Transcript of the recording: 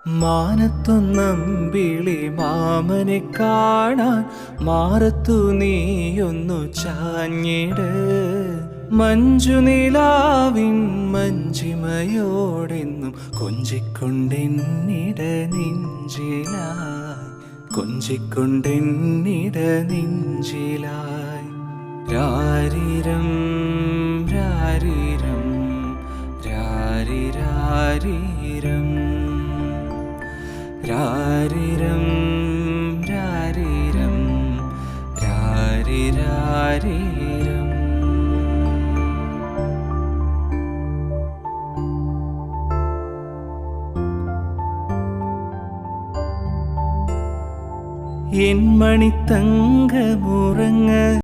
മാനത്തൊന്നമ്പിളി മാമനെ കാണാൻ മാറത്തു നീയൊന്നു ചാഞ്ഞിട്. മഞ്ജുനിലാവിൻ മഞ്ജിമയോടെന്നും കൊഞ്ചിക്കൊണ്ടെന്നിട നെഞ്ചിലായി, കൊഞ്ചിക്കൊണ്ടെന്നിട നെഞ്ചിലായി. രാരിരം രാരിരം രാരിരാരിരം രാരിരം രാരിരം രാരിരാരിരം. എൻ മണിത്തങ്കമുറങ്ങ